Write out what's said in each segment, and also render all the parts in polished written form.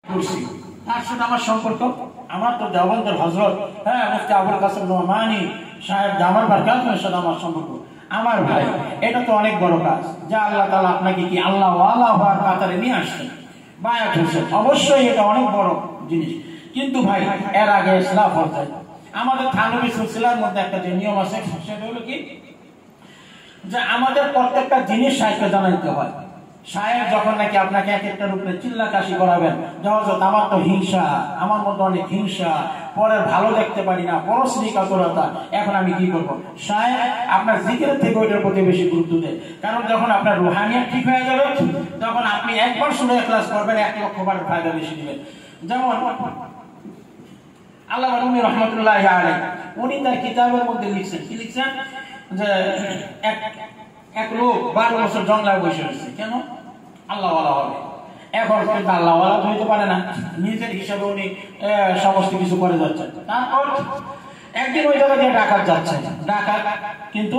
করছি তার সাথে আমার সম্পর্ক, আমার তো দেওবন্দের হযরত মুফতি আবুল কাসেম নোমানী সাহেব দামার বারকাতের সাথে আমার সম্পর্ক। আমার ভাই, এটা তো অনেক বড় কাজ যা আল্লাহ তাআলা আপনাকে কি আল্লাহ ওয়ালা হওয়ার কাতারে নিয়ে আসছেন, বায়াত হয়েছে, অবশ্যই এটা অনেক বড় জিনিস। কিন্তু ভাই এর আগে ইসলাম হতে আমাদের থানবী সিলসিলার মধ্যে একটা যে নিয়ম আছে সেটা হলো কি যে আমাদের প্রত্যেকটা জিনিস শায়েখকে জানাইতে হয়। শায়েখ যখন নাকি আপনাকে এক একটার উপরে চিল্লা কাশি করাবেন, হযরত আমার তো হিংসা, আমার মধ্যে অনেক হিংসা, পরের ভালো দেখতে পারি না, পরশ্রী কাতরতা, এখন আমি কি করব? শায়েখ আপনার জিকিরের থেকে ওইটার প্রতি বেশি গুরুত্ব দেয়। কারণ যখন আপনার রুহানিয়াত ঠিক হয়ে যাবে তখন আপনি একবার সূরা ইখলাস করবেন 1 লক্ষ বার ফায়দা বেশি দিবেন। যেমন আল্লামা রুমি রাহমাতুল্লাহি আলাইহি উনি তার কিতাবের মধ্যে লিখছেন, কি লিখছেন যে এক লোক 12 বছর জঙ্গলায় বসে আছে, কেন? আল্লাহ ওয়ালা হবে। এখন কিন্তু আল্লাহ ওয়ালা হইতে পারে না, নিজের হিসাবে উনি সমস্ত কিছু করে যাচ্ছেন। তারপর একদিন ওই জায়গা দিয়ে ডাকাত যাচ্ছে, ডাকাত কিন্তু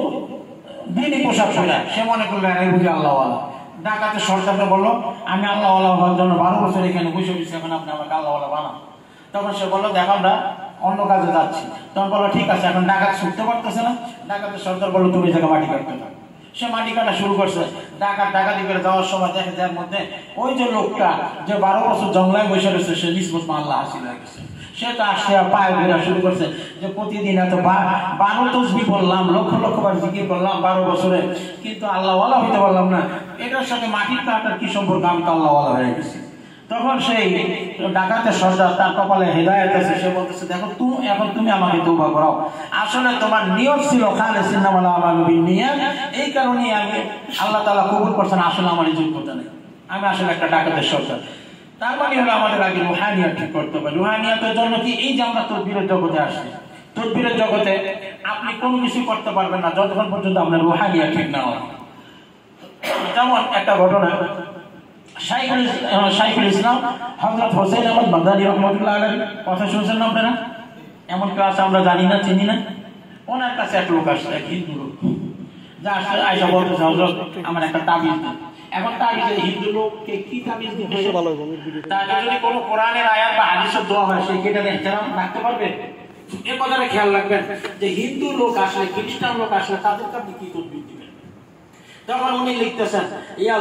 দিনই পোশাক পরে, সে মনে করলো এই বুঝি আল্লাহ ওয়ালা। ডাকাতের সরকারকে বললো আমি আল্লাহ ওয়ালা হওয়ার জন্য 12 বছর এখানে বসে বসে, এখন আপনি আমাকে আল্লাহ ওয়ালা বানান। তখন সে বললো দেখো আমরা অন্য কাজে যাচ্ছি। তখন বললো ঠিক আছে, এখন ডাকাত ছুটতে পারতেছে না। ডাকাতের সরকার বললো তুমি জায়গা মাটি কাটতে থাকো। সে মাটি কাটা শুরু করছে। ডাকাতি করে যাওয়ার সময় দেখে যার মধ্যে ওই যে লোকটা যে 12 বছর জঙ্গলায় বসে রয়েছে সে নিষ্পত আল্লাহ হাসিল হয়ে গেছে। সে তো আসছে পায়ে ঘোরা শুরু করছে যে প্রতিদিন এত 12 তসবিহ বললাম, লক্ষ লক্ষ বার জিকির করলাম 12 বছরে, কিন্তু আল্লাহ ওয়ালা হইতে পারলাম না। এটার সাথে মাটির কাটার কি সম্পর্ক? আমি তো আল্লাহ ওয়ালা হয়ে গেছি। তখন সেই ডাকাতের সর্দার, তার কপালে হেদায়েত আছে, সে বলতেছে দেখো এখন তুমি আমাকে তওবা করাও। আসলে তোমার নিয়ত ছিল খালিস ইন্নামাল আমালু বিন্নিয়াত, এই কারণে আমি আল্লাহ তাআলা কবুল করছেন। আসলে আমার এই যোগ্যতা নেই, আমি আসলে একটা ডাকাতের সর্দার। তার মানে হলো আমাদের আগে রুহানিয়াত ঠিক করতে হবে। রুহানিয়াতের জন্য কি এই যে আমরা তদবিরের জগতে আসছি, তদবিরের জগতে আপনি কোনো কিছু করতে পারবেন না যতক্ষণ পর্যন্ত আপনার রুহানিয়াত ঠিক না হয়। যেমন একটা ঘটনা, শাইখুল ইসলাম হযরত হোসেন আহমদ বাগদাদী রাহমাতুল্লাহ আলাইহি, কথা শুনছেন না আপনারা? এমন কেউ আছে আমরা জানি না, চিনি না। ওনার কাছে এক লোক আসছে, এক হিন্দু লোক, যা আসলে আয়সা বলতেছে হযরত আমার একটা তাবিজ দিন। এখন তাবিজে হিন্দু লোককে কি তাবিজ দিতে ভালো হবে? তাকে যদি কোনো কোরআনের আয়াত বা হাদিসের দোয়া হয় সে কি এটার ইহতিরাম রাখতে পারবে? এই কথাটা খেয়াল রাখবেন যে হিন্দু লোক আসলে, খ্রিস্টান লোক আসলে তাদেরকে আপনি কি তদবির দিবেন? তখন উনি লিখতেছেন ইয়া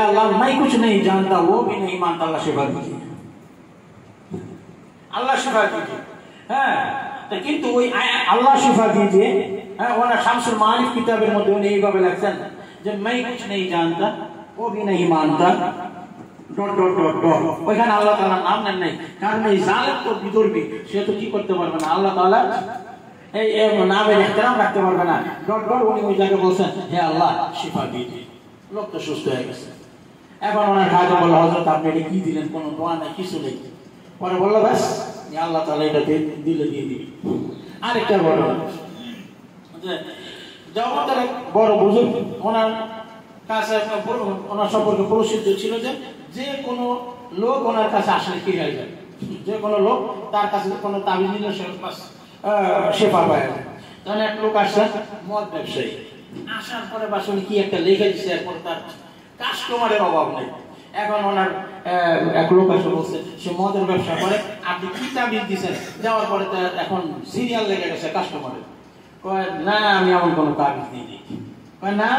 अल्लाह मैं कुछ नहीं जानता वो भी नहीं मानता, अल्लाह शिफा कीजिए, अल्लाह शिफा कीजिए। হ্যাঁ, কিন্তু ওই আল্লাহ শিফা कीजिए ওনা শামসুল মারিফ কিতাবের মধ্যে উনি এইভাবে লিখছেন যে मैं कुछ नहीं जानता वो भी नहीं मानता ডট ডট ডট ডট। ওইখানে আল্লাহ তাআলার নাম নেন নাই, কারণ এই জালেম তো বিদর্ভী, সে তো কি করতে পারবে না, আল্লাহ তাআলা এই নামের ইহতিরাম রাখতে পারবে না। ডট ডট উনি ওই জায়গায় বলছেন হে আল্লাহ শিফা कीजिए, লোক তো সুস্থ হয়ে গেছে। এখন ওনার কাছে বললো হযরত আপনি এটা কি দিলেন? কোনো দোয়া নাই, কিছু নেই। পরে বললো ব্যাস আল্লাহ তাআলা এটা দিলে দিয়ে দিবি। আরেকটা বড় যে জগতের এক বড় বুজুর্গ, ওনার কাছে ওনার সম্পর্কে প্রসিদ্ধ ছিল যে যে কোনো লোক ওনার কাছে আসলে কি হয়ে যায়, যে কোনো লোক তার কাছে কোনো তাবিজ নিলে শেফা পায় যায়। তখন এক লোক আসছে মদ ব্যবসায়ী, আসার পরে বাসনে কি একটা লেখা দিচ্ছে, এরপর তার কাস্টমারের অভাব নেই। এখন ওনার এক লোক আসে বলছে সে মদের ব্যবসা করে, আপনি কি তাবিজ দিচ্ছেন? যাওয়ার পরে তার এখন সিরিয়াল লেগে গেছে কাস্টমারের। কয় না আমি এমন কোনো তাবিজ দিইনি। কয় না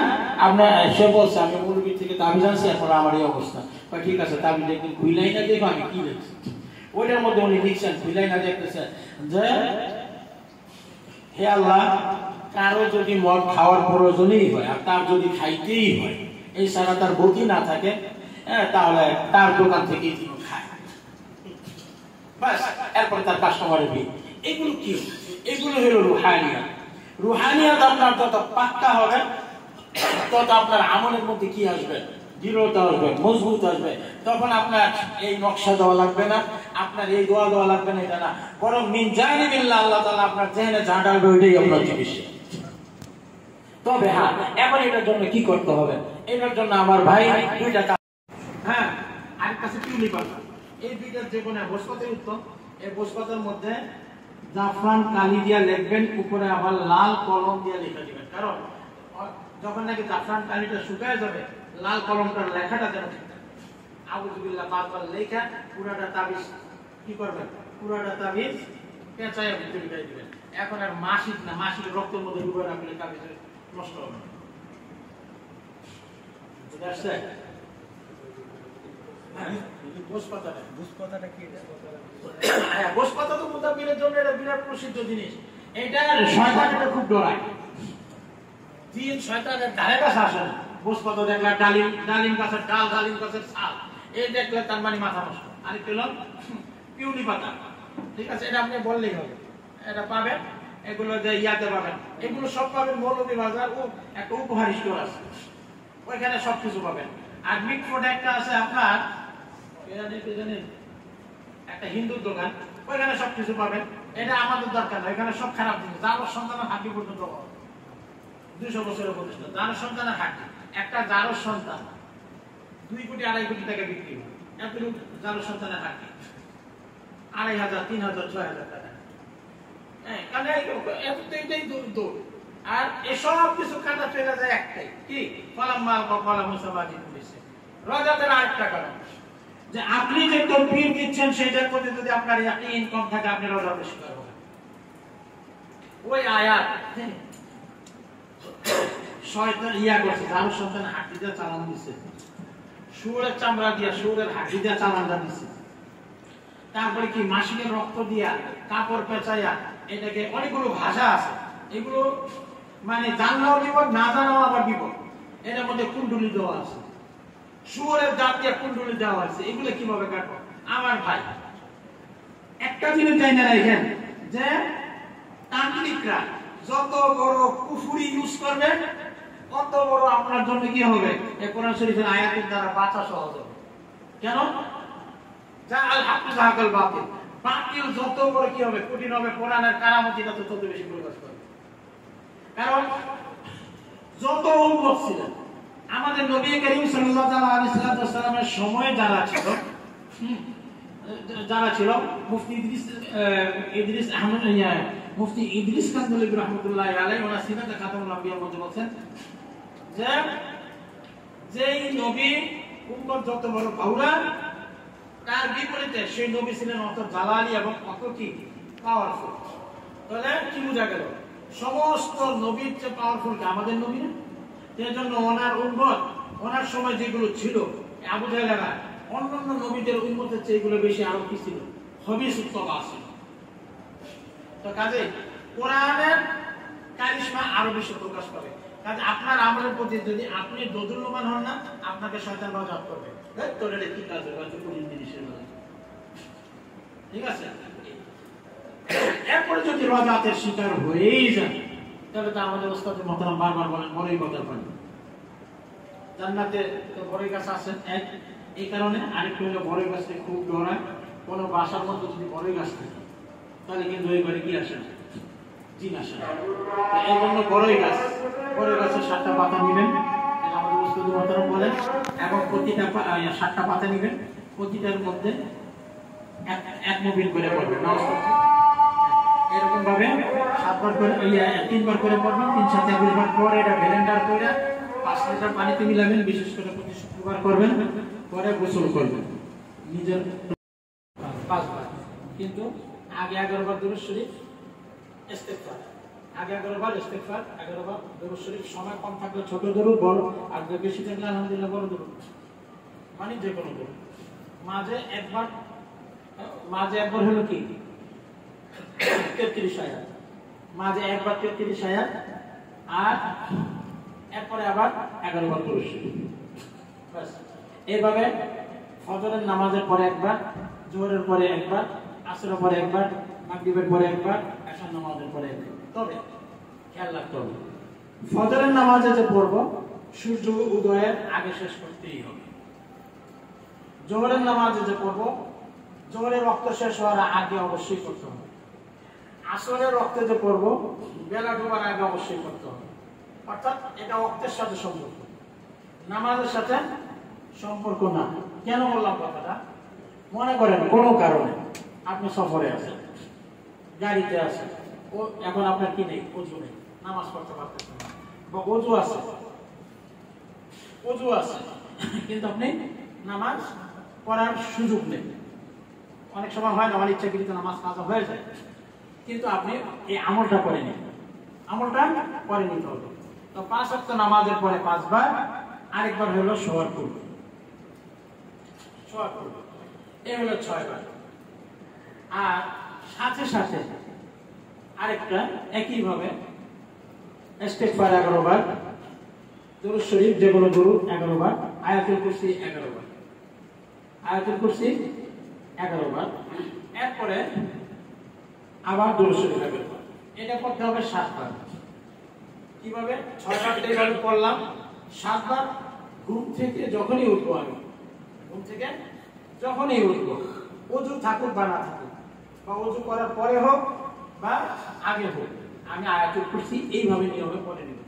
আপনি, সে বলছে আমি মুরগির থেকে তাবিজ আনছি, এখন আমার এই অবস্থা। কয় ঠিক আছে তাবিজ একদিন খুইলাই না দেখো আমি কি দেখছি। ওইটার মধ্যে উনি লিখছেন, খুইলাই না দেখতেছেন যে হে আল্লাহ, কারো যদি মদ খাওয়ার প্রয়োজনই হয় আর তার যদি খাইতেই হয়, এই সারা তার গতি না থাকে, তাহলে তার দোকান থেকেই তিনি খায়, বাস এরপরে তার কাস্টমারের ভিড়। এগুলো কি? এগুলো হলো রুহানিয়াত। রুহানিয়াত আপনার যত পাক্কা হবে তত আপনার আমলের মধ্যে কি আসবে? দৃঢ়তা আসবে, মজবুত আসবে। তখন আপনার এই নকশা দেওয়া লাগবে না, আপনার এই দোয়া দেওয়া লাগবে না, এটা না, বরং মিন জানিবিল্লাহ আল্লাহ তাআলা আপনার জেহেনে যা ডালবে ওইটাই আপনার চিকিৎসা। তবে হ্যাঁ, এখন এটার জন্য কি করতে হবে? এটার জন্য আমার ভাই দুইটা কাজ। হ্যাঁ, আর কাছে টিউলিপ আছে, এই দুইটার যে কোনো বসপাতের উত্তম, এই বসপাতের মধ্যে জাফরান কালি দিয়া লিখবেন, উপরে আবার লাল কলম দিয়া লিখে দিবেন। কারণ যখন নাকি জাফরান কালিটা শুকায় যাবে লাল কলমটার লেখাটা যেন ঠিক থাকে। আউযুবিল্লাহ 5 বার লেখা পুরাটা তাবিজ কি করবেন, পুরাটা তাবিজ পেঁচায় ভিতরে গায়ে দিবেন। এখন আর মাসিক না, মাসিক রক্তের মধ্যে ডুবে রাখলে তাবিজ নষ্ট হবে না। বুঝতে আসছে? গোসপাতাটা কি? হ্যাঁ, গোসপাতা তো মুতাব্বিরের জন্য এটা বিরাট প্রসিদ্ধ জিনিস। এটা শয়তান এটা খুব ডরায়। জিন শয়তানের ধারে কাছে আসে না। গোসপাতা দেখলে ডালিম গাছের ডাল, ডালিম গাছের ছাল, এই দেখলে তার মানে মাথা নষ্ট। আরেকটা হলো পিউলি পাতা, ঠিক আছে, এটা আপনি বললেই হবে, এটা পাবেন। এগুলো যে ইয়াতে পাবেন, এগুলো সব পাবেন মৌলভী বাজার ও একটা উপহার স্টোর আছে, ওইখানে সবকিছু পাবেন। আর মিট প্রোডাক্ট আছে আপনার একটা হিন্দুর দোকান, ওইখানে সবকিছু পাবেন। এটা আমাদের দরকার না, এখানে সব খারাপ জিনিস। জারোর সন্তানের হাড্ডি পর্যন্ত 200 বছরের প্রতিষ্ঠান। জারোর সন্তানের হাড্ডি, একটা জারোর সন্তান 2 কোটি 2.5 কোটি টাকা বিক্রি হয়। এত জারোর সন্তানের হাড্ডি 2,500, 3,000, 6,000 টাকা। হ্যাঁ, কারণ এতটাই দূর। আর এসব কিছু কাটা চলে যায় একটাই, কি কলাম মাল বা কলাম মুসাবাদি পুলিশে রজাতের আরেকটা কারণ, যে আপনি যে তকবীর দিচ্ছেন সেটার প্রতি যদি আপনার ইয়াকিন কম থাকে, আপনি রজা বেশি করবেন। ওই আয়াত শয়তান ইয়া করছে, জারুর সন্তান হাড্ডি দিয়ে চালান দিচ্ছে, শুয়োরের চামড়া দিয়া, শুয়োরের হাড্ডি দিয়ে চালানটা দিচ্ছে। তারপরে কি মাসিকের রক্ত দিয়া, কাপড় পেঁচাইয়া, এটাকে অনেকগুলো ভাষা আছে। এগুলো মানে জানলেও বিপদ, না জানাও আবার বিপদ। এটার মধ্যে কুণ্ডুলি দেওয়া আছে, শুয়োরের দাঁত দিয়ে কুণ্ডুলি দেওয়া আছে। এগুলো কিভাবে কাটবো? আমার ভাই একটা জিনিস জানি না রাখেন, যে তান্ত্রিকরা যত বড় কুফরি ইউজ করবে, তত বড় আপনার জন্য কি হবে, এই কোরআন শরীফের আয়াতের দ্বারা বাঁচা সহজ হবে। কেন? যা আল হাক্কু যাহাকাল বাতিল, বাতিল যত বড় কি হবে, কঠিন হবে, কোরআনের কারামতিটা তত বেশি প্রকাশ করবে। কারণ যত উম্মত ছিলেন আমাদের নবী করিম সাল্লাল্লাহু আলাইহি ওয়াসাল্লামের সময় যারা ছিল মুফতি ইদ্রিস আহমদ মুফতি ইদ্রিস কান্দুলি রাহমাতুল্লাহি আলাইহি ওয়া সিনাতে খাতামুল আম্বিয়ার মধ্যে বলেন যে যেই নবী উম্মত যত বড় পাওরা, তার বিপরীতে সেই নবী ছিলেন অত জালালি এবং অত কি পাওয়ারফুল। তাহলে কি বোঝা গেল? সমস্ত নবীর চেয়ে পাওয়ারফুল কি আমাদের নবী না? সেই জন্য ওনার উম্মত, ওনার সময় যেগুলো ছিল আবু জাহেলেরা, অন্যান্য নবীদের উম্মতের চেয়ে এগুলো বেশি আরো কি ছিল, খবিস উত্তবা ছিল। তো কাজে কোরআনের কারিশমা আরো বেশি প্রকাশ পাবে। কাজে আপনার আমলের প্রতি যদি আপনি দোদুল্যমান হন না, আপনাকে শয়তান রজাত করবে। তোর এটা কি কাজ হবে, কোন জিনিসের রজাত, ঠিক আছে? এরপরে যদি রজাতের শিকার হয়েই যায়, তাহলে তো আমাদের ওস্তাদ মুহতারাম বারবার বলেন বড়ই কথা পান। জান্নাতে তো বড়ই গাছ আছে এক, এই কারণে আরেকটু হলো বড়ই গাছকে খুব ডরায়। কোনো বাসার মধ্যে যদি বড়ই গাছ থাকে, তাহলে কিন্তু ওই ঘরে কি আসে, জিন আসে। এই জন্য বড়ই গাছের 7টা পাতা নেবেন, আমাদের ওস্তাদ মুহতারাম বলেন, এবং প্রতিটা 7টা পাতা নেবেন, প্রতিটার মধ্যে এক মুবিন করে পড়বেন। এরকম ভাবে 7বার করে 3বার করে পড়বেন, 3-7 বার পরে এটা ব্লেন্ডার করে 5 লিটার পানিতে মিলাবেন, বিশেষ করে প্রতি শুক্রবার করবেন, পরে গোসল করবেন নিজের 5বার। কিন্তু আগে 11 বার দরুদ শরীফ ইস্তেগফার, আগে 11 বার ইস্তেগফার, 11 বার দরুদ শরীফ। সময় কম থাকলে ছোট দরুদ, বড় আর বেশি থাকলে আলহামদুলিল্লাহ বড় দরুদ, মানে যে কোনো দরুদ। মাঝে একবার হলো কি 33 আয়াত, মাঝে একবার 33 আয়াত, আর এরপরে আবার 11 বার দরুদ শরীফ। বাস এইভাবে ফজরের নামাজের পরে একবার, জোহরের পরে একবার, আসরের পরে একবার, মাগরিবের পরে একবার, এশার নামাজের পরে একবার। তবে খেয়াল রাখতে হবে, ফজরের নামাজে যে পড়ব সূর্য উদয়ের আগে শেষ করতেই হবে। জোহরের নামাজে যে পড়ব জোহরের রক্ত শেষ হওয়ার আগে অবশ্যই করতে হবে। আসরের রক্তে যে পড়ব বেলা ডোবার আগে অবশ্যই করতে হবে। অর্থাৎ এটা রক্তের সাথে সম্পর্ক, নামাজের সাথে সম্পর্ক না। কেন বললাম কথাটা? মনে করেন কোনো কারণে আপনি সফরে আছেন, গাড়িতে আছেন, ও এখন আপনার কি নেই, ওযু নেই, নামাজ পড়তে পারতেছেন না, বা ওযু আছে কিন্তু আপনি নামাজ করার সুযোগ নেই। অনেক সময় হয় না, আমার ইচ্ছাকৃত নামাজ কাজা হয়ে যায়, কিন্তু আপনি এই আমলটা করে নিন, আমলটা করে নিতে হবে। তো 5 ওয়াক্ত নামাজের পরে 5 বার, আরেকবার হলো শোয়ার পূর্বে, এই হলো 6 বার। আর সাথে সাথে আরেকটা একইভাবে ইস্তেগফার 11 বার, দুরূদ শরীফ যেগুলো দরুদ 11 বার, আয়াতুল কুরসি 11 বার, আয়াতুল কুরসি 11 বার। এরপরে আবার দুরূদ শরীফ 11 বার। এটা করতে হবে 7 বার। কিভাবে? 6 বার এইভাবে করলাম, 7 বার ঘুম থেকে যখনই উঠবো, আমি ঘুম থেকে যখনই উঠবো, ওযু থাকুক বা না থাকুক, বা ওযু করার পরে হোক বা আগে হোক, আমি আয়াতুল কুরসি এইভাবে নিয়মে পড়ে নেব।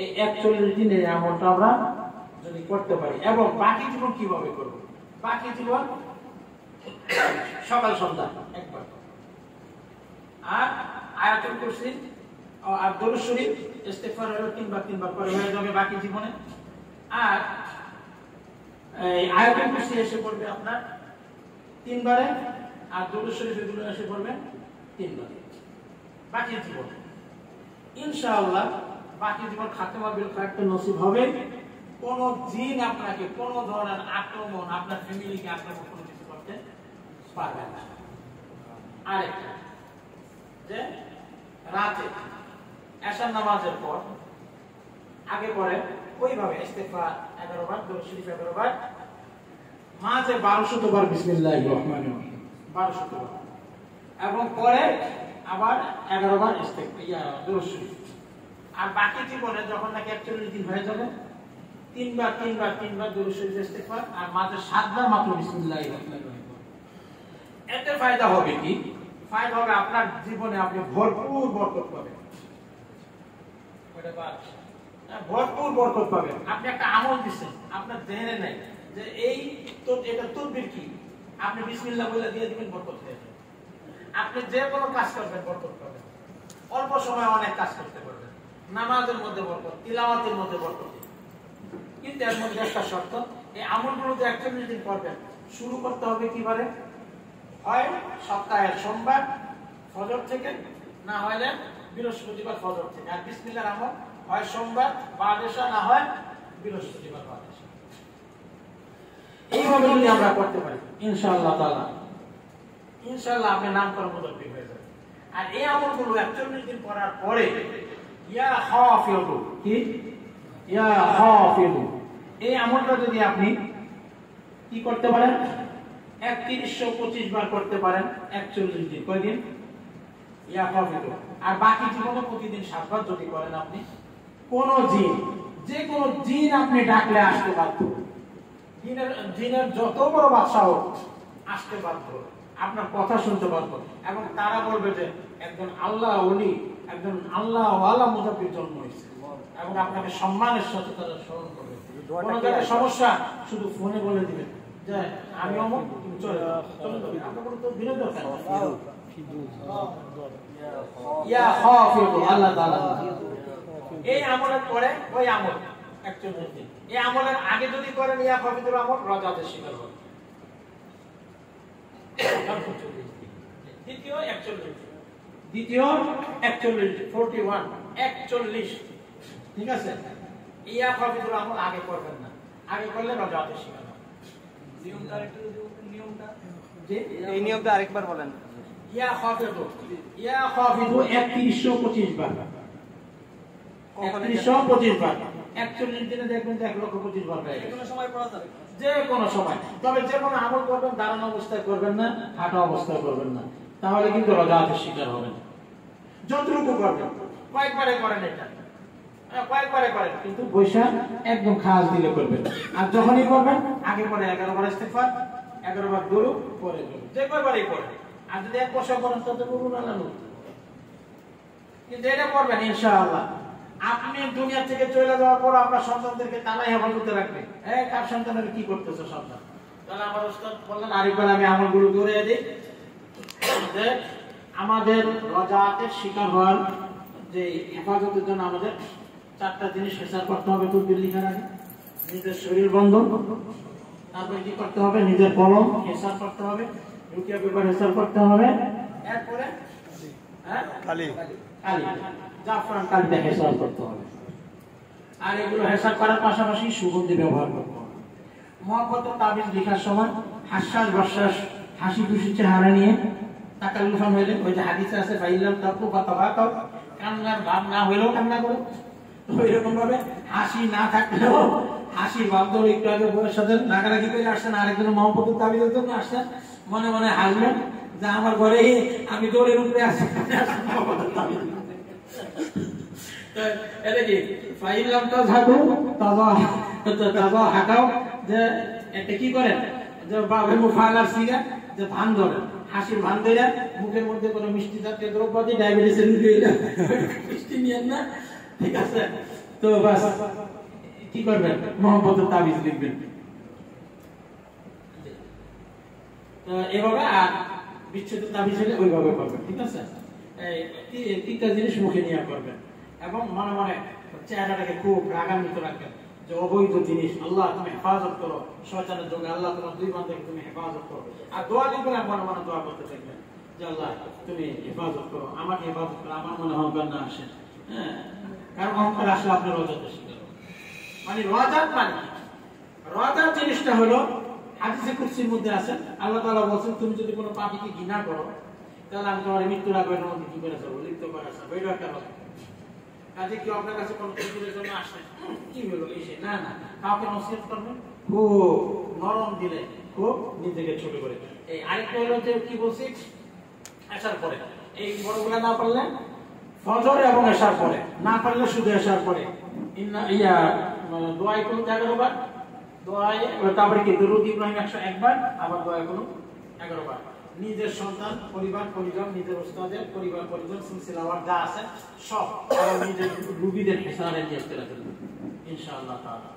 এই 41 দিন এই আমলটা আমরা যদি করতে পারি, এবং বাকি জীবন কিভাবে করব? বাকি জীবন সকাল সন্ধ্যা একবার, আর আয়াতুল কুরসি আর দুরূদ শরীফ ইস্তেগফার হলো 3 বার 3 বার করে হয়ে যাবে বাকি জীবনে। আর এই আয়াতুল কুরসি এসে পড়বে আপনার 3 বারে, আর দুরূদ শরীফ এগুলো এসে পড়বে 3 বারে বাকি জীবন। ইনশাআল্লাহ বাকি জীবন খাতেমা বিল খায়র নসিব হবে। কোন জিন আপনাকে কোন ধরনের আক্রমণ, আপনার ফ্যামিলিকে আক্রমণ করে কিছু করতে পারবে না। আরেকটা যে রাতে এশার নামাজের পর আগে পরে ওইভাবে ইস্তেগফার 11 বার, দুরূদ শরীফ 11 বার, মাঝে 1200 বার বিসমিল্লাহির রহমানির রহিম 1200 বার, এবং পরে আবার 11 বার ইস্তেগফার দুরূদ শরীফ। আর বাকি জীবনে যখন নাকি 41 দিন হয়ে যাবে, 3 বার 3 বার 3 বার দুরূদ শরীফ ইস্তেগফার, আর মাঝে 7 বার মাত্র বিসমিল্লাহির রহমানির রহিম। এতে ফায়দা হবে কি? ফায়দা হবে আপনার জীবনে আপনি ভরপুর বরকত পাবেন। ভরপুর বরকত পাবেন। আপনি একটা আমল দিচ্ছেন, আপনার জেনে নাই যে এই তো এটা তদবির কি, আপনি বিসমিল্লাহ বলে দিয়ে দিবেন, বরকত হয়ে যাবে। আপনি যে কোনো কাজ করবেন বরকত পাবেন। অল্প সময়ে অনেক কাজ করতে পারবেন। নামাজের মধ্যে বরকত, তিলাওয়াতের মধ্যে বরকত। কিন্তু এর মধ্যে একটা শর্ত, এই আমলগুলো যে 41 দিন করবেন, শুরু করতে হবে কিভাবে? হয় সপ্তাহের সোমবার ফজর থেকে, না হলে বৃহস্পতিবার ফজর থেকে। আর বিসমিল্লাহর আমল হয় সোমবার বাদ এশা, না হয় বৃহস্পতিবার বাদ এশা। এইভাবে যদি আমরা করতে পারি ইনশাআল্লাহ তাআলা, ইনশাআল্লাহ আপনি নাম করা মুতাব্বিক হয়ে যাবে। আর এই আমলগুলো 41 দিন করার পরে ইয়া হাফিজু, কি ইয়া হাফিজু, এই আমলটা যদি আপনি কি করতে পারেন, 3125 বার করতে পারেন 41 দিন। কয়দিন? ইয়া হাফিজু। আর বাকি জীবনে প্রতিদিন 7 বার যদি করেন আপনি, কোন জিন, যে কোন জিন আপনি ডাকলে আসতে বাধ্য। জিনের যত বড় বাদশা হোক আসতে বাধ্য, আপনার কথা শুনতে বাধ্য। এবং তারা বলবে যে একজন আল্লাহ ওলি, একজন আল্লাহ ওয়ালা মুতাব্বির জন্ম হয়েছে, এবং আপনাকে সম্মানের সাথে তারা স্মরণ করবে। কোন জায়গায় সমস্যা শুধু ফোনে বলে দিবেন যে আমি অমুক, তুমি চলে যাও, চলে যাবে। আপনার কোনো তো বিরোধ দরকার নেই। ইয়া হাফিজু, আল্লাহ তাআলা এই আমলের পরে ওই আমল 41 দিন। এই আমলের আগে যদি করেন ইয়া হাফিজুর আমল, রাজাতের শিকার হবে। দ্বিতীয় 41, দ্বিতীয় 41, 41 41, ঠিক আছে? ইয়া হাফিজুর আমল আগে করবেন না, আগে করলে রাজাতের শিকার হবে। নিয়মটা একটু, নিয়মটা যে এই নিয়মটা আরেকবার বলেন। ইয়া হাফিজু 3125 বার, 3125 বার, 41 দিনে দেখবেন 1,25,000 বার হয়ে গেছে। যে কোনো সময় পড়া যাবে, যে কোনো সময়। তবে যে কোনো আমল করবেন দাঁড়ানো অবস্থায় করবেন না, হাঁটা অবস্থায় করবেন না, তাহলে কিন্তু রাজাতের শিকার হবেন। যতটুকু করবেন কয়েকবারে করেন, এটা কয়েকবারে করেন, কিন্তু পয়সা একদম খাস দিলে করবেন। আর যখনই করবেন আগে পরে 11 বার ইস্তেগফার, 11 বার দরুদ, পরে যে কয়বারই করেন। আর যদি 1 বছর করেন তত বলুন না, কিন্তু এটা করবেন ইনশাআল্লাহ। আপনি দুনিয়া থেকে চলে যাওয়ার পর আপনার সন্তানদেরকে তালাই হেফাজতে রাখবেন। কার সন্তানের কি করতেছে সন্তান? তাহলে আমার ওস্তাদ বললেন আরেকবার আমি আমলগুলো দৌড়িয়ে দিই যে আমাদের রাজাতের শিকার হওয়ার যে হেফাজতের জন্য আমাদের 4টা জিনিস বিচার করতে হবে। তদবির লিখার আগে নিজের শরীর বন্ধন, তারপরে কি করতে হবে, নিজের কলম হিসাব করতে হবে, রুকিয়া পেপার হিসাব করতে হবে, এরপরে কালি জাফরান কালিতে হিসাব করতে হবে। আর এগুলো হিসাব করার পাশাপাশি সুগন্ধি ব্যবহার করতে হবে। মহব্বতের তাবিজ লেখার সময় হাস্যাস বর্ষাস হাসি খুশি চেহারা নিয়ে তাকাল্লুফান হইলে, ওই যে হাদিসে আছে ফাইলাম তাকু বা তাবাকাও, কান্নার ভাব না হইলেও কান্না করো। ওই রকম ভাবে হাসি না থাকলেও হাসির ভাব ধরে একটু আগে বউয়ের সাথে রাগারাগি করে আসছেন, আরেকজন মহব্বতের তাবিজের জন্য আসছেন, মনে মনে হাসবেন যে আমার ঘরে আমি দৌড়ের উপরে আসছি। এটা কি ফাইলাম তাযাকু তাযা হাকাও, যে এটা কি করেন যে বাবে মুফালার সিগা, যে ভান ধরেন, হাসির ভান ধরে মুখের মধ্যে কোনো মিষ্টি জাতীয় দ্রব্য দিয়ে ডায়াবেটিসের রোগী হয়ে যায়, মিষ্টি নিয়েন না, ঠিক আছে? তো বাস কি করবেন, মহব্বতের তাবিজ লিখবেন। তো এভাবে আর বিচ্ছেদের তাবিজ হলে ওইভাবে করবেন, ঠিক আছে? এই তিনটা জিনিস মুখে নিয়ে করবেন এবং মনে মনে চেহারাটাকে খুব রাগান্বিত রাখবেন যে অবৈধ জিনিস আল্লাহ তুমি হেফাজত করো, শয়তানের যোগে আল্লাহ তোমার দুই বান্দাকে তুমি হেফাজত করো। আর দোয়া লিখবেন, মনে মনে দোয়া করতে থাকবেন যে আল্লাহ তুমি হেফাজত করো, আমাকে হেফাজত করো, আমার মনে অহংকার না আসে। হ্যাঁ, কারণ অহংকার আসলে আপনি রজাতে শিখবেন। মানে রজাত জিনিসটা হলো হাদিসে কুদসির মধ্যে আছে, আল্লাহ তাআলা বলেন তুমি যদি কোনো পাপীকে ঘৃণা করো তাহলে আমি তোমার মৃত্যুর আগে মধ্যে কি করে যাবো, লিপ্ত করে যাবো। এটা একটা কথা। কাজে কি আপনার কাছে কোনো কিছুর জন্য আসে কি হলো এসে না না, কাউকে নসিহত করবেন খুব নরম দিলে, খুব নিজেকে ছোট করে। এই আরেকটা হলো যে কি বলছি, আসার পরে এই বড়গুলা না পারলে ফজর এবং এশার পরে, না পারলে শুধু এশার পরে দোয়াই করুন 11 বার, দোয়াই তারপরে কি দুরূদ ইব্রাহিম 101 বার, আবার দোয়া করুন 11 বার। নিজের সন্তান, পরিবার পরিজন, নিজের উস্তাদের পরিবার পরিজন, সিলসিলাওয়ার যা আছে সব, আর নিজের রুগীদের হিসাবে নিয়ে চলে যাবেন ইনশাআল্লাহ তাআলা।